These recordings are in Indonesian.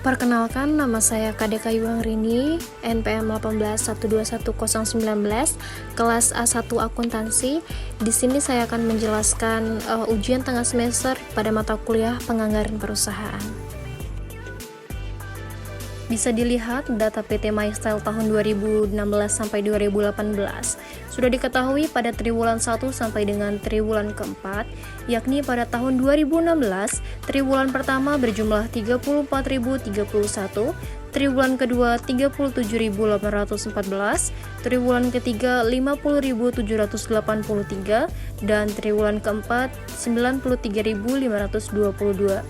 Perkenalkan, nama saya KDK Yuang Rini, NPM 18121019, kelas A1 Akuntansi. Di sini saya akan menjelaskan ujian tengah semester pada mata kuliah Penganggaran Perusahaan. Bisa dilihat data PT MyStyle tahun 2016 sampai 2018 sudah diketahui pada triwulan 1 sampai dengan triwulan keempat, yakni pada tahun 2016 triwulan pertama berjumlah 34.031, triwulan kedua 37.814, triwulan ketiga 50.783, dan triwulan keempat 93.522.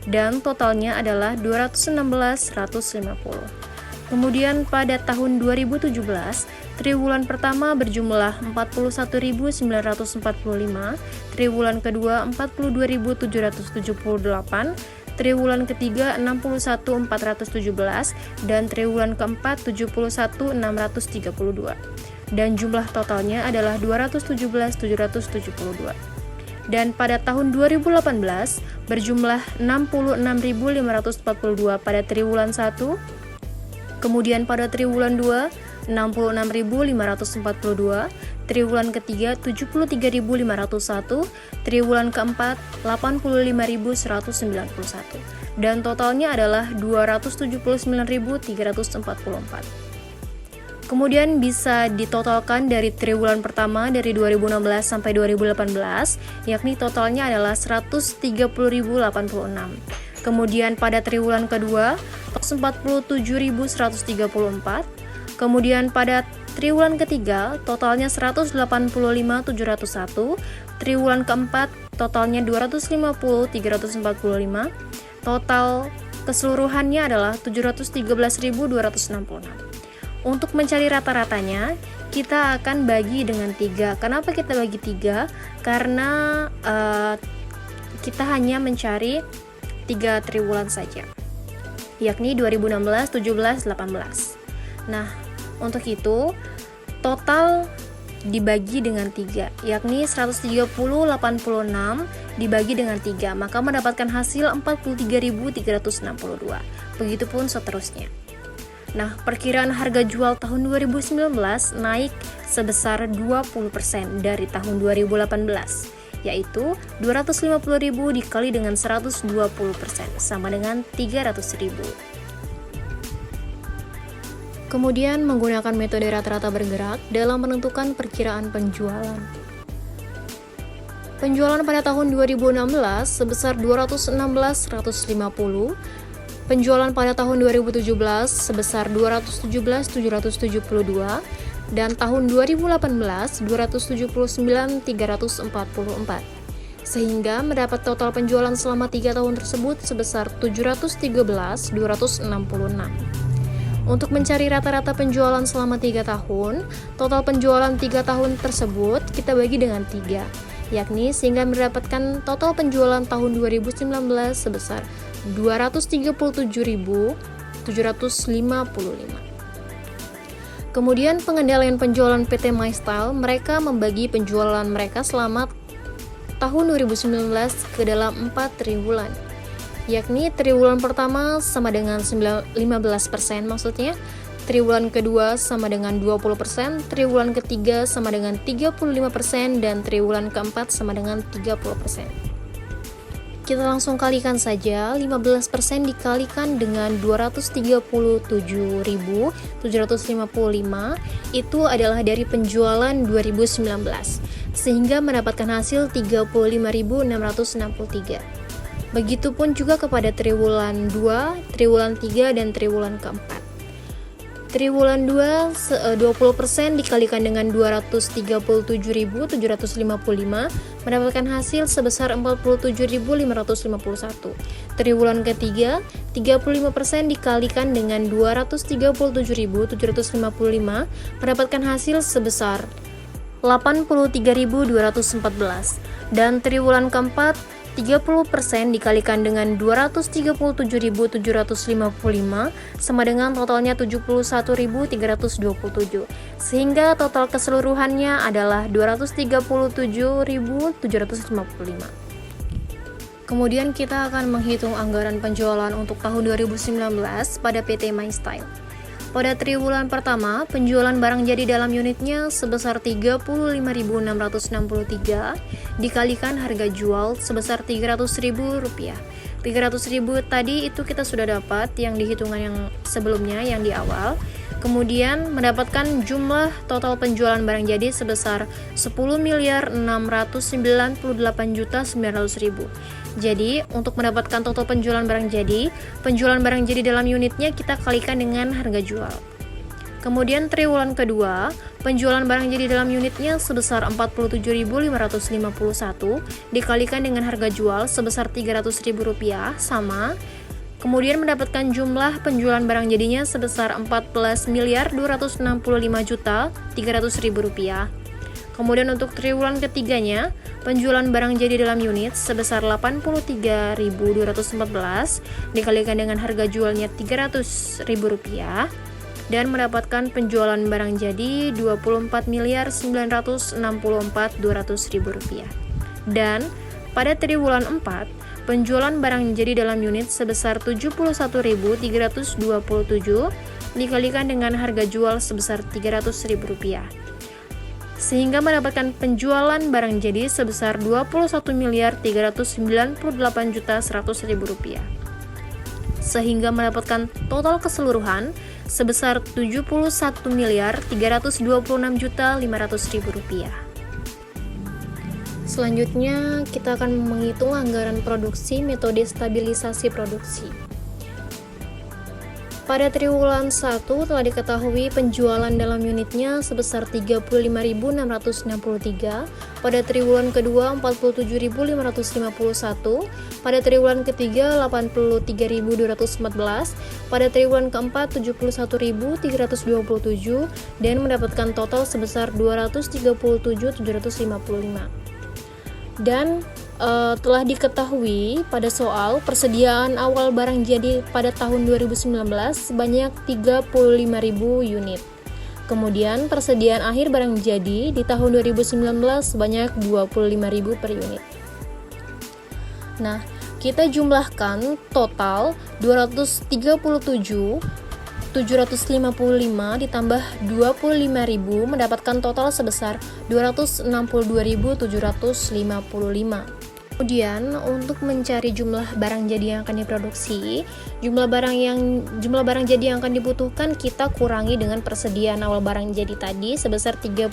Dan totalnya adalah 216.150. Kemudian pada tahun 2017, triwulan pertama berjumlah 41.945, triwulan kedua 42.778, triwulan ketiga 61.417, dan triwulan keempat 71.632. Dan jumlah totalnya adalah 217.772. Dan pada tahun 2018 berjumlah 66.542 pada triwulan 1, kemudian pada triwulan 2 66.542, triwulan ketiga 73.501, triwulan keempat 85.191, dan totalnya adalah 279.344. Kemudian bisa ditotalkan dari triwulan pertama dari 2016 sampai 2018, yakni totalnya adalah 130.086. Kemudian pada triwulan kedua 47.134. Kemudian pada triwulan ketiga totalnya 185.701. Triwulan keempat totalnya 250.345. Total keseluruhannya adalah 713.266. Untuk mencari rata-ratanya, kita akan bagi dengan 3. Kenapa kita bagi 3? Karena kita hanya mencari 3 triwulan saja, yakni 2016, 17, 18. Nah, untuk itu total dibagi dengan 3, yakni 130.086 dibagi dengan 3, maka mendapatkan hasil 43.362. Begitupun seterusnya. Nah, perkiraan harga jual tahun 2019 naik sebesar 20% dari tahun 2018, yaitu 250.000 dikali dengan 120%, sama dengan 300.000. Kemudian menggunakan metode rata-rata bergerak dalam menentukan perkiraan penjualan. Penjualan pada tahun 2016 sebesar 216.150, penjualan pada tahun 2017 sebesar 217.772, dan tahun 2018 279.344, sehingga mendapat total penjualan selama 3 tahun tersebut sebesar 713.266. Untuk mencari rata-rata penjualan selama 3 tahun, total penjualan 3 tahun tersebut kita bagi dengan 3, yakni sehingga mendapatkan total penjualan tahun 2019 sebesar 237.755. Kemudian pengendalian penjualan PT MyStyle, mereka membagi penjualan mereka selama tahun 2019 ke dalam 4 triwulan, yakni triwulan pertama sama dengan 15%, maksudnya triwulan kedua sama dengan 20%, triwulan ketiga sama dengan 35%, dan triwulan keempat sama dengan 30%. Kita langsung kalikan saja, 15% dikalikan dengan 237.755 itu adalah dari penjualan 2019, sehingga mendapatkan hasil 35.663. Begitupun juga kepada triwulan 2, triwulan 3, dan triwulan keempat. Triwulan 2, 20% dikalikan dengan 237.755 mendapatkan hasil sebesar 47.551. Triwulan ketiga, 35% dikalikan dengan 237.755 mendapatkan hasil sebesar 83.214. Dan triwulan keempat, 30% dikalikan dengan 237.755 sama dengan totalnya 71.327, sehingga total keseluruhannya adalah 237.755. Kemudian kita akan menghitung anggaran penjualan untuk tahun 2019 pada PT MyStyle. Pada triwulan pertama, penjualan barang jadi dalam unitnya sebesar 35.663 dikalikan harga jual sebesar Rp300.000. 300.000 tadi itu kita sudah dapat yang di hitungan yang sebelumnya yang di awal. Kemudian mendapatkan jumlah total penjualan barang jadi sebesar 10.698.900.000. Jadi, untuk mendapatkan total penjualan barang jadi dalam unitnya kita kalikan dengan harga jual. Kemudian triwulan kedua, penjualan barang jadi dalam unitnya sebesar 47.551 dikalikan dengan harga jual sebesar Rp300.000 sama. Kemudian mendapatkan jumlah penjualan barang jadinya sebesar Rp14.265.300.000. Kemudian untuk triwulan ketiganya, penjualan barang jadi dalam unit sebesar Rp83.214 dikalikan dengan harga jualnya Rp300.000 dan mendapatkan penjualan barang jadi Rp24.964.200.000. Dan pada triwulan 4, penjualan barang jadi dalam unit sebesar Rp71.327 dikalikan dengan harga jual sebesar Rp300.000 sehingga mendapatkan penjualan barang jadi sebesar Rp21.398.100.000 sehingga mendapatkan total keseluruhan sebesar Rp71.326.500.000. Selanjutnya, kita akan menghitung anggaran produksi metode stabilisasi produksi. Pada triwulan 1 telah diketahui penjualan dalam unitnya sebesar 35.663, pada triwulan kedua 47.551, pada triwulan ketiga 83.214, pada triwulan keempat 71.327 dan mendapatkan total sebesar 237.755. Dan telah diketahui pada soal persediaan awal barang jadi pada tahun 2019 sebanyak 35.000 unit. Kemudian persediaan akhir barang jadi di tahun 2019 sebanyak 25.000 per unit. Nah, kita jumlahkan total 237.755 ditambah 25.000 mendapatkan total sebesar 262.755. Kemudian untuk mencari jumlah barang jadi yang akan diproduksi, jumlah barang jadi yang akan dibutuhkan kita kurangi dengan persediaan awal barang jadi tadi sebesar 35.000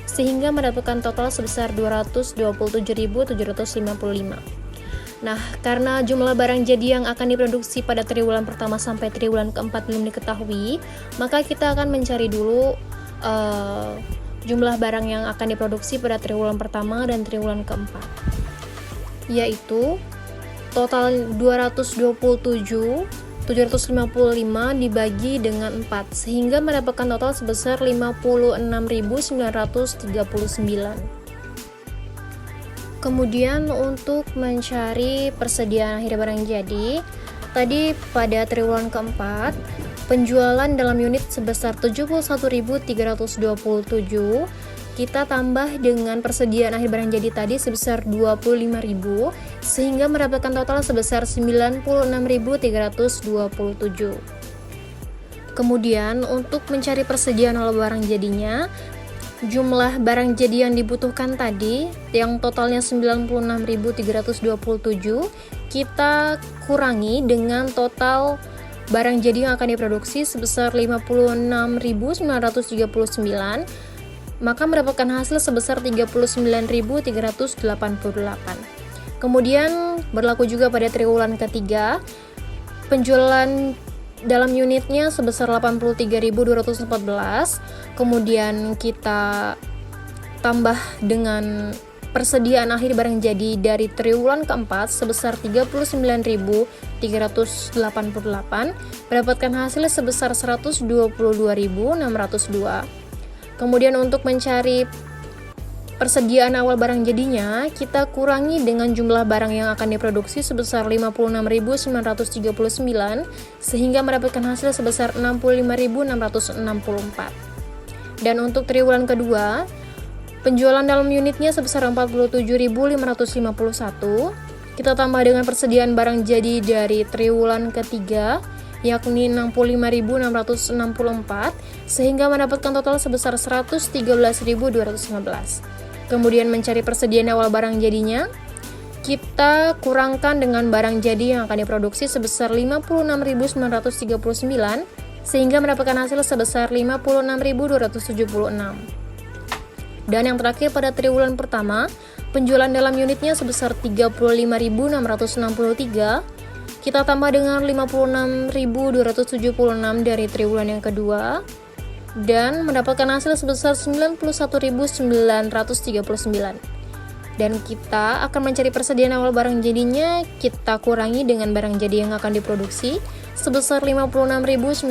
sehingga mendapatkan total sebesar 227.755. Nah, karena jumlah barang jadi yang akan diproduksi pada triwulan pertama sampai triwulan keempat belum diketahui, maka kita akan mencari dulu jumlah barang yang akan diproduksi pada triwulan pertama dan triwulan keempat, yaitu total 227.755 dibagi dengan 4 sehingga mendapatkan total sebesar 56.939. Kemudian untuk mencari persediaan akhir barang jadi, tadi pada triwulan keempat, penjualan dalam unit sebesar 71.327, kita tambah dengan persediaan akhir barang jadi tadi sebesar 25.000, sehingga mendapatkan total sebesar 96.327. Kemudian untuk mencari persediaan awal barang jadinya, jumlah barang jadi yang dibutuhkan tadi yang totalnya 96.327 kita kurangi dengan total barang jadi yang akan diproduksi sebesar 56.939, maka mendapatkan hasil sebesar 39.388. Kemudian berlaku juga pada triwulan ketiga, penjualan dalam unitnya sebesar 83.214, kemudian kita tambah dengan persediaan akhir barang jadi dari triwulan keempat sebesar 39.388, mendapatkan hasil sebesar 122.602. Kemudian untuk mencari persediaan awal barang jadinya, kita kurangi dengan jumlah barang yang akan diproduksi sebesar 56.939 sehingga mendapatkan hasil sebesar 65.664. Dan untuk triwulan kedua, penjualan dalam unitnya sebesar 47.551, Kita tambah dengan persediaan barang jadi dari triwulan ketiga, yakni 65.664, sehingga mendapatkan total sebesar 113.215. Kemudian mencari persediaan awal barang jadinya, kita kurangkan dengan barang jadi yang akan diproduksi sebesar 56.939, sehingga mendapatkan hasil sebesar 56.276. Dan yang terakhir pada triwulan pertama, penjualan dalam unitnya sebesar 35.663, kita tambah dengan 56.276 dari triwulan yang kedua, dan mendapatkan hasil sebesar 91.939. Dan kita akan mencari persediaan awal barang jadinya, kita kurangi dengan barang jadi yang akan diproduksi sebesar 56.939,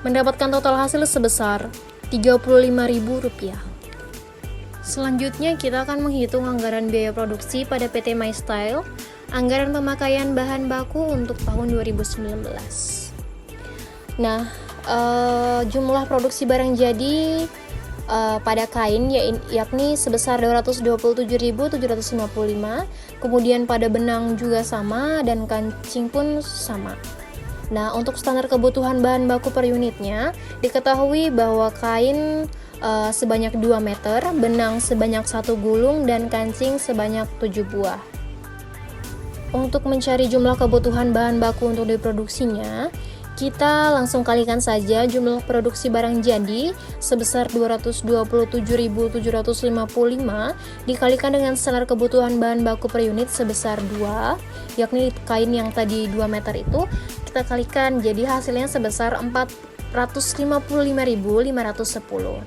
mendapatkan total hasil sebesar Rp35.000. Selanjutnya kita akan menghitung anggaran biaya produksi pada PT MyStyle, anggaran pemakaian bahan baku untuk tahun 2019. Nah, jumlah produksi barang jadi pada kain yakni sebesar 227.755, kemudian pada benang juga sama dan kancing pun sama. Nah, untuk standar kebutuhan bahan baku per unitnya, diketahui bahwa kain sebanyak 2 meter, benang sebanyak 1 gulung, dan kancing sebanyak 7 buah. Untuk mencari jumlah kebutuhan bahan baku untuk diproduksinya, kita langsung kalikan saja jumlah produksi barang jadi sebesar 227.755 dikalikan dengan standar kebutuhan bahan baku per unit sebesar 2, yakni kain yang tadi 2 meter itu, kita kalikan jadi hasilnya sebesar 455.510.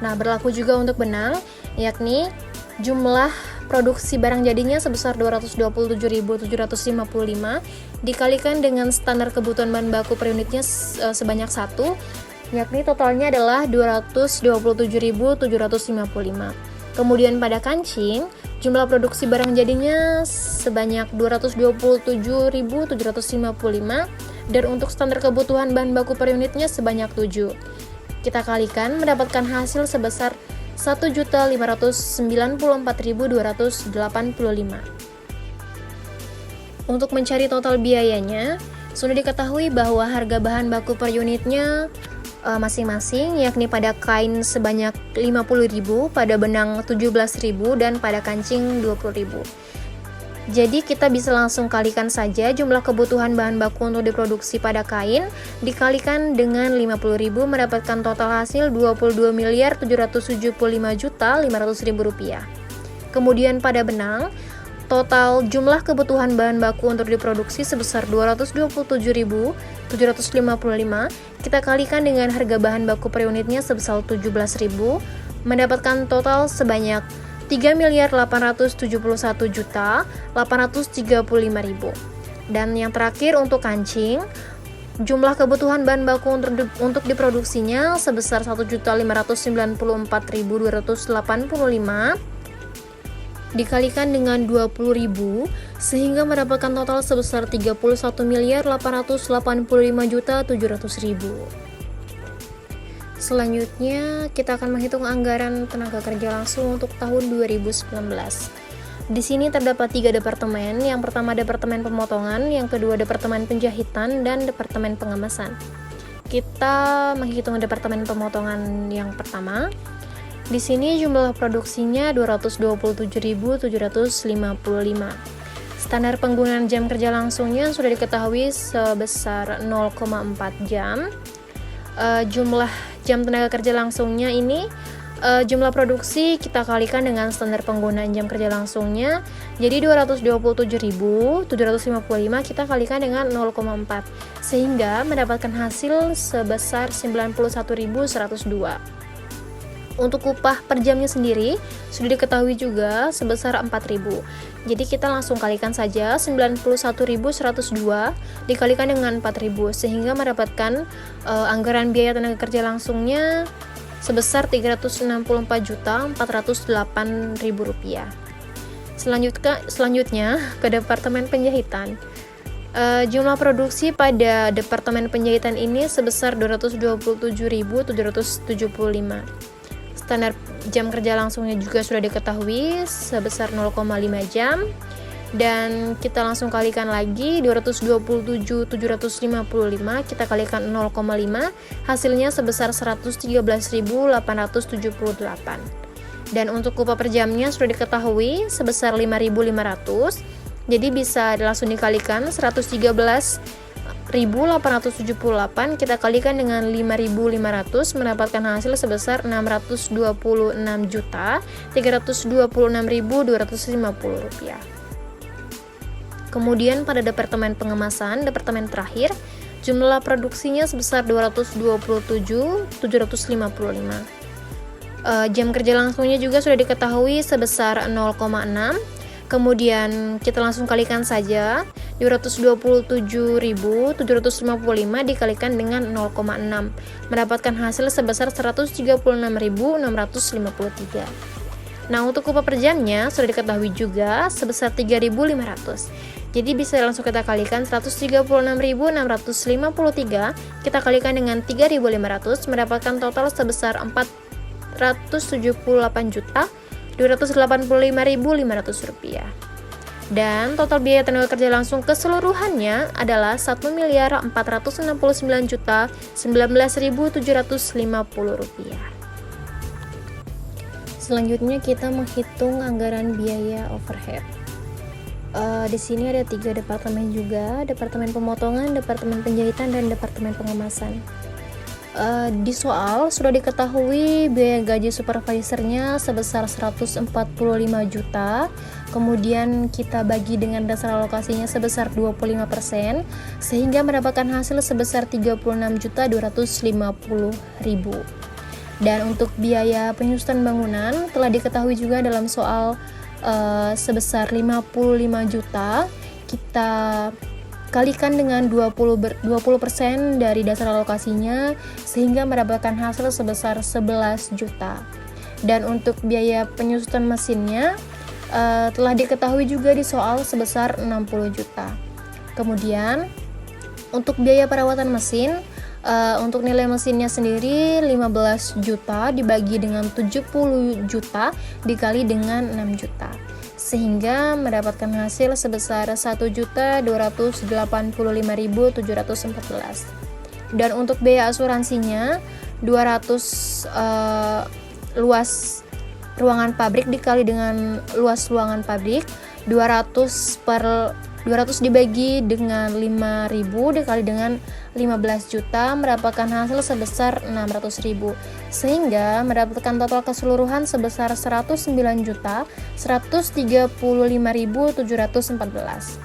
Nah, berlaku juga untuk benang, yakni jumlah produksi barang jadinya sebesar 227.755 dikalikan dengan standar kebutuhan bahan baku per unitnya sebanyak 1, yakni totalnya adalah 227.755. Kemudian pada kancing, jumlah produksi barang jadinya sebanyak 227.755 dan untuk standar kebutuhan bahan baku per unitnya sebanyak 7. Kita kalikan mendapatkan hasil sebesar 1.594.285. Untuk mencari total biayanya, sudah diketahui bahwa harga bahan baku per unitnya masing-masing, yakni pada kain sebanyak 50.000, pada benang 17.000, dan pada kancing 20.000. Jadi kita bisa langsung kalikan saja jumlah kebutuhan bahan baku untuk diproduksi pada kain dikalikan dengan 50.000 mendapatkan total hasil Rp22.775.500.000. Kemudian pada benang, total jumlah kebutuhan bahan baku untuk diproduksi sebesar 227.755, kita kalikan dengan harga bahan baku per unitnya sebesar 17.000, mendapatkan total sebanyak 3.871.835.000. Dan yang terakhir untuk kancing, jumlah kebutuhan bahan baku untuk diproduksinya sebesar 1.594.285 dikalikan dengan 20.000 sehingga mendapatkan total sebesar 31.885.700.000. Selanjutnya, kita akan menghitung anggaran tenaga kerja langsung untuk tahun 2019. Di sini terdapat 3 departemen. Yang pertama departemen pemotongan, yang kedua departemen penjahitan, dan departemen pengemasan. Kita menghitung departemen pemotongan yang pertama. Di sini jumlah produksinya 227.755. Standar penggunaan jam kerja langsungnya sudah diketahui sebesar 0,4 jam. Jumlah jam tenaga kerja langsungnya ini jumlah produksi kita kalikan dengan standar penggunaan jam kerja langsungnya, jadi 227.755 kita kalikan dengan 0,4 sehingga mendapatkan hasil sebesar 91.102. Untuk upah per jamnya sendiri sudah diketahui juga sebesar 4.000. Jadi kita langsung kalikan saja 91.102 dikalikan dengan 4.000 sehingga mendapatkan anggaran biaya tenaga kerja langsungnya sebesar Rp364.408.000. Selanjutnya ke departemen penjahitan. Jumlah produksi pada departemen penjahitan ini sebesar 227.775. Standar jam kerja langsungnya juga sudah diketahui sebesar 0,5 jam. Dan kita langsung kalikan lagi, 227.755 kita kalikan 0,5, hasilnya sebesar 113.878. Dan untuk upah per jamnya sudah diketahui sebesar 5.500, jadi bisa langsung dikalikan 113.878 kita kalikan dengan 5.500, mendapatkan hasil sebesar 626.326.250 rupiah. Kemudian pada departemen pengemasan, departemen terakhir, jumlah produksinya sebesar 227.755. Jam kerja langsungnya juga sudah diketahui sebesar 0,6. Kemudian kita langsung kalikan saja, 227.755 dikalikan dengan 0,6, mendapatkan hasil sebesar 136.653. Nah, untuk upah per jamnya sudah diketahui juga sebesar 3.500. Jadi bisa langsung kita kalikan 136.653 kita kalikan dengan 3.500, mendapatkan total sebesar 478.285.500 rupiah. Dan total biaya tenaga kerja langsung keseluruhannya adalah 1.469.019.750 rupiah. Selanjutnya kita menghitung anggaran biaya overhead. Di sini ada 3 departemen juga, departemen pemotongan, departemen penjahitan, dan departemen pengemasan. Di soal sudah diketahui biaya gaji supervisornya sebesar 145 juta, kemudian kita bagi dengan dasar alokasinya sebesar 25%, sehingga mendapatkan hasil sebesar 36.250.000. Dan untuk biaya penyusunan bangunan telah diketahui juga dalam soal sebesar 55 juta, kita kalikan dengan 20% dari dasar alokasinya, sehingga mendapatkan hasil sebesar 11 juta. Dan untuk biaya penyusutan mesinnya telah diketahui juga di soal sebesar 60 juta. Kemudian untuk biaya perawatan mesin, untuk nilai mesinnya sendiri 15 juta dibagi dengan 70 juta dikali dengan 6 juta, sehingga mendapatkan hasil sebesar 1.285.714. Dan untuk biaya asuransinya 200 luas ruangan pabrik dikali dengan luas ruangan pabrik, 200 dibagi dengan 5.000 dikali dengan 15 juta, mendapatkan hasil sebesar 600.000, sehingga mendapatkan total keseluruhan sebesar 109.135.714.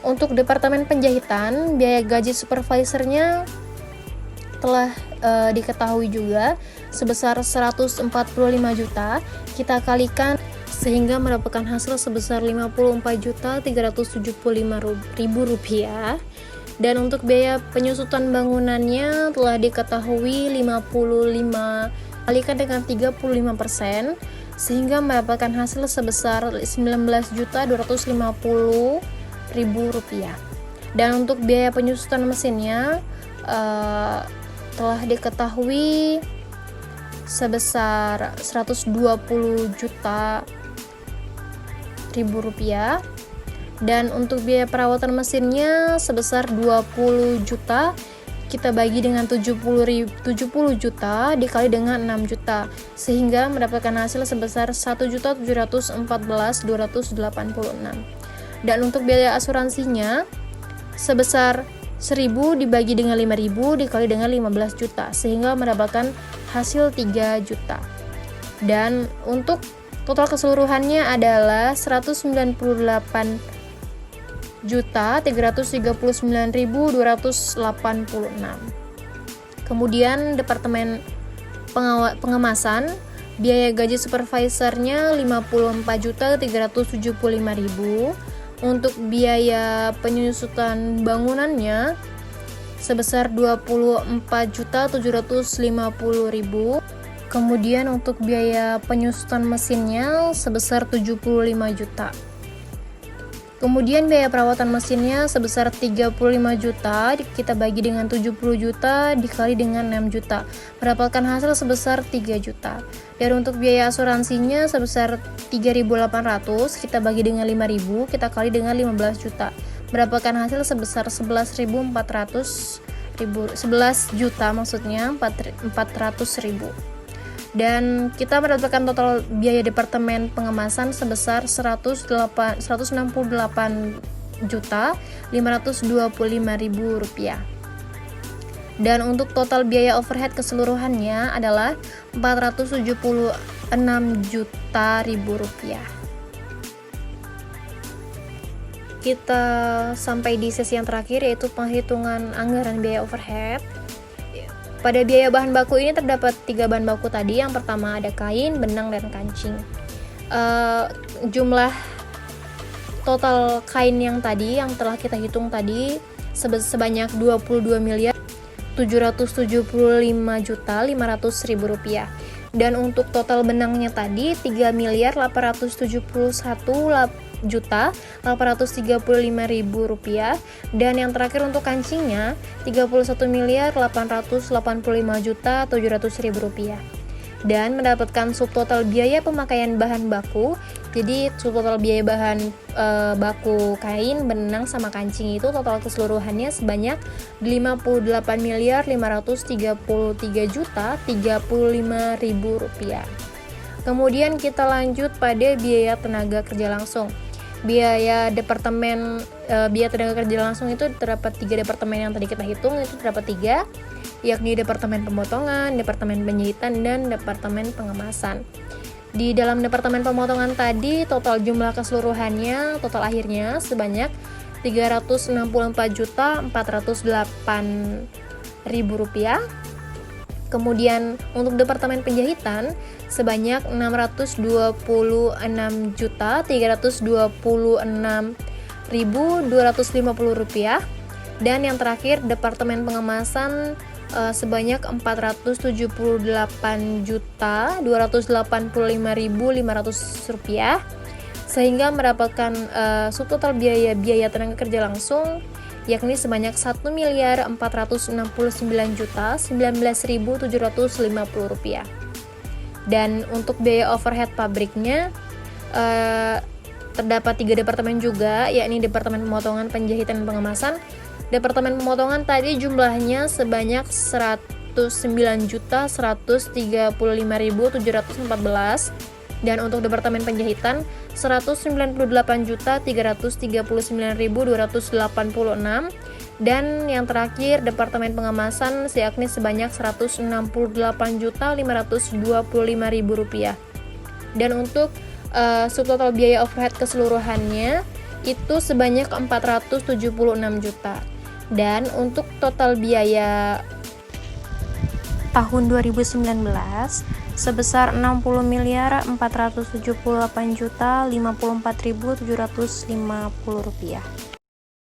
Untuk departemen penjahitan, biaya gaji supervisornya telah diketahui juga sebesar 145 juta, kita kalikan sehingga mendapatkan hasil sebesar 54.375.000 rupiah. Dan untuk biaya penyusutan bangunannya telah diketahui 55 kalikan dengan 35%, sehingga mendapatkan hasil sebesar 19.250.000 rupiah. Dan untuk biaya penyusutan mesinnya telah diketahui sebesar 120 juta rupiah. Dan untuk biaya perawatan mesinnya sebesar 20 juta, kita bagi dengan 70 juta dikali dengan 6 juta, sehingga mendapatkan hasil sebesar 1.714.286. Dan untuk biaya asuransinya sebesar 1.000 dibagi dengan 5.000 dikali dengan 15 juta, sehingga mendapatkan hasil 3 juta. Dan untuk total keseluruhannya adalah 199.339.286. Kemudian departemen pengemasan, biaya gaji supervisornya 54.375.000. Untuk biaya penyusutan bangunannya sebesar 24.750.000. Kemudian untuk biaya penyusutan mesinnya sebesar 75 juta. Kemudian biaya perawatan mesinnya sebesar 35 juta, kita bagi dengan 70 juta dikali dengan 6 juta, mendapatkan hasil sebesar 3 juta. Dan untuk biaya asuransinya sebesar 3.800, kita bagi dengan 5.000, kita kali dengan 15 juta, mendapatkan hasil sebesar 11 juta, maksudnya 400.000. Dan kita mendapatkan total biaya departemen pengemasan sebesar 168.525.000 rupiah. Dan untuk total biaya overhead keseluruhannya adalah 476 juta rupiah. Kita sampai di sesi yang terakhir, yaitu penghitungan anggaran biaya overhead. Pada biaya bahan baku ini terdapat 3 bahan baku tadi. Yang pertama ada kain, benang, dan kancing. Jumlah total kain yang telah kita hitung tadi sebanyak 22.775.500.000 rupiah. Dan untuk total benangnya tadi 3.871.835.000 rupiah. Dan yang terakhir untuk kancingnya 31.885.700.000 rupiah. Dan mendapatkan subtotal biaya pemakaian bahan baku. Jadi subtotal biaya bahan baku kain, benang, sama kancing itu total keseluruhannya sebanyak 58.533.035.000 rupiah. Kemudian kita lanjut pada biaya tenaga kerja langsung. Biaya tenaga kerja langsung itu terdapat 3 departemen yang tadi kita hitung, itu terdapat 3, yakni departemen pemotongan, departemen penjahitan, dan departemen pengemasan. Di dalam departemen pemotongan tadi total jumlah keseluruhannya, total akhirnya sebanyak 364.408.000 rupiah. Kemudian untuk departemen penjahitan sebanyak 622.326.250 rupiah. Dan yang terakhir departemen pengemasan sebanyak 478.285.500 rupiah, sehingga mendapatkan subtotal biaya tenaga kerja langsung yakni sebanyak 1.469.019.750 rupiah. Dan untuk biaya overhead pabriknya terdapat 3 departemen juga, yakni departemen pemotongan, penjahitan, dan pengemasan. Departemen pemotongan tadi jumlahnya sebanyak 109.135.714, dan untuk departemen penjahitan 198.339.286, dan yang terakhir departemen pengemasan yakni sebanyak 168.525.000 rupiah. Dan untuk subtotal biaya overhead keseluruhannya itu sebanyak 476 juta. Dan untuk total biaya tahun 2019 sebesar 60.478.054.750 rupiah.